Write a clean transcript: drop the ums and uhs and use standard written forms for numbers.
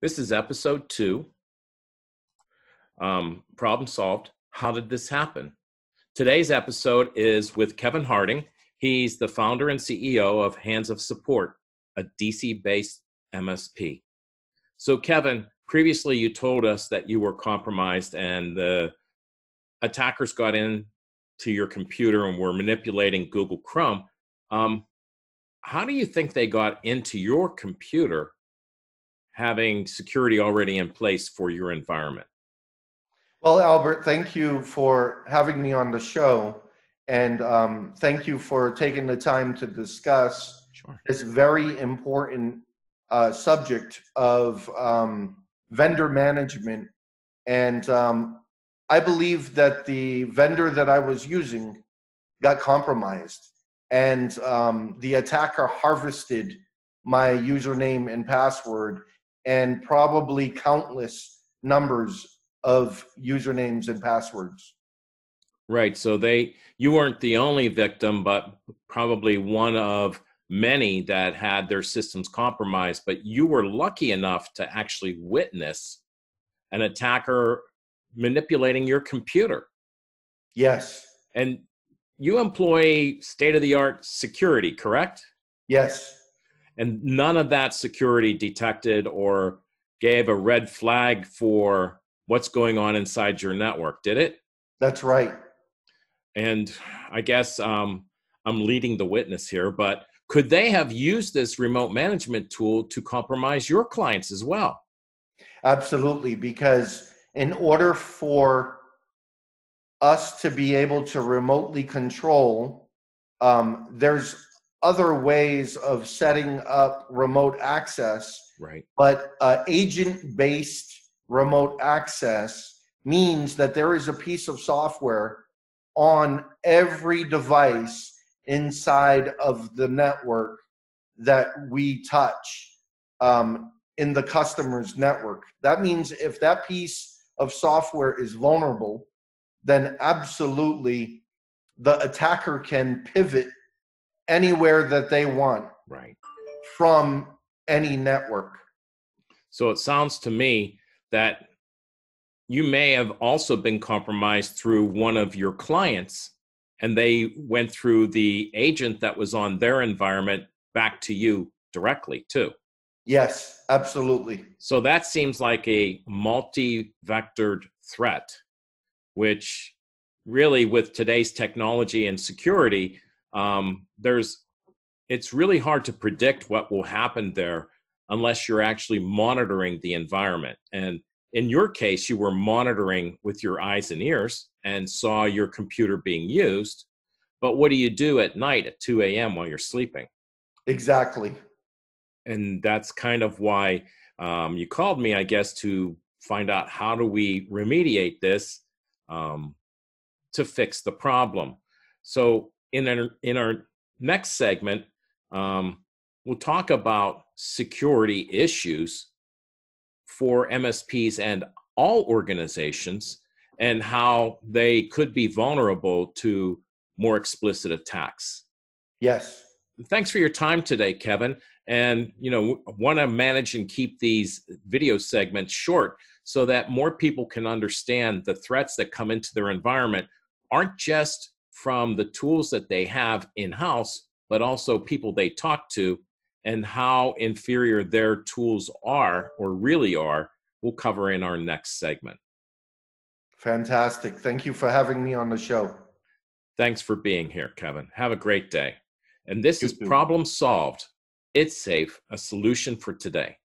This is episode 2, Problem Solved. How did this happen? Today's episode is with Kevin Harding. He's the founder and CEO of Hands of Support, a DC-based MSP. So Kevin, previously you told us that you were compromised and the attackers got in to your computer and were manipulating Google Chrome. How do you think they got into your computer having security already in place for your environment? Well, Albert, thank you for having me on the show. And thank you for taking the time to discuss this very important subject of vendor management. And I believe that the vendor that I was using got compromised, and the attacker harvested my username and password and probably countless numbers of usernames and passwords. Right. So you weren't the only victim, but probably one of many that had their systems compromised. But you were lucky enough to actually witness an attacker manipulating your computer. Yes. And you employ state-of-the-art security, correct? Yes. And none of that security detected or gave a red flag for what's going on inside your network, did it? That's right. And I guess I'm leading the witness here, but could they have used this remote management tool to compromise your clients as well? Absolutely, because in order for us to be able to remotely control, there's other ways of setting up remote access. Right. But agent-based remote access means that there is a piece of software on every device inside of the network that we touch in the customer's network. That means if that piece of software is vulnerable, then absolutely the attacker can pivot anywhere that they want, right, from any network. So it sounds to me that you may have also been compromised through one of your clients, and they went through the agent that was on their environment back to you directly too. Yes, absolutely. So that seems like a multi-vectored threat, which really with today's technology and security, it's really hard to predict what will happen there unless you're actually monitoring the environment. And in your case, you were monitoring with your eyes and ears and saw your computer being used. But what do you do at night at 2 a.m. while you're sleeping? Exactly. And that's kind of why you called me, I guess, to find out how do we remediate this to fix the problem. So in our next segment, we'll talk about security issues for MSPs and all organizations and how they could be vulnerable to more explicit attacks. Yes. Thanks for your time today, Kevin. And, want to manage and keep these video segments short so that more people can understand the threats that come into their environment aren't just from the tools that they have in-house, but also people they talk to and how inferior their tools are or really are. We'll cover in our next segment. Fantastic. Thank you for having me on the show. Thanks for being here, Kevin. Have a great day. And this is Problem Solved. It's Safe, a solution for today.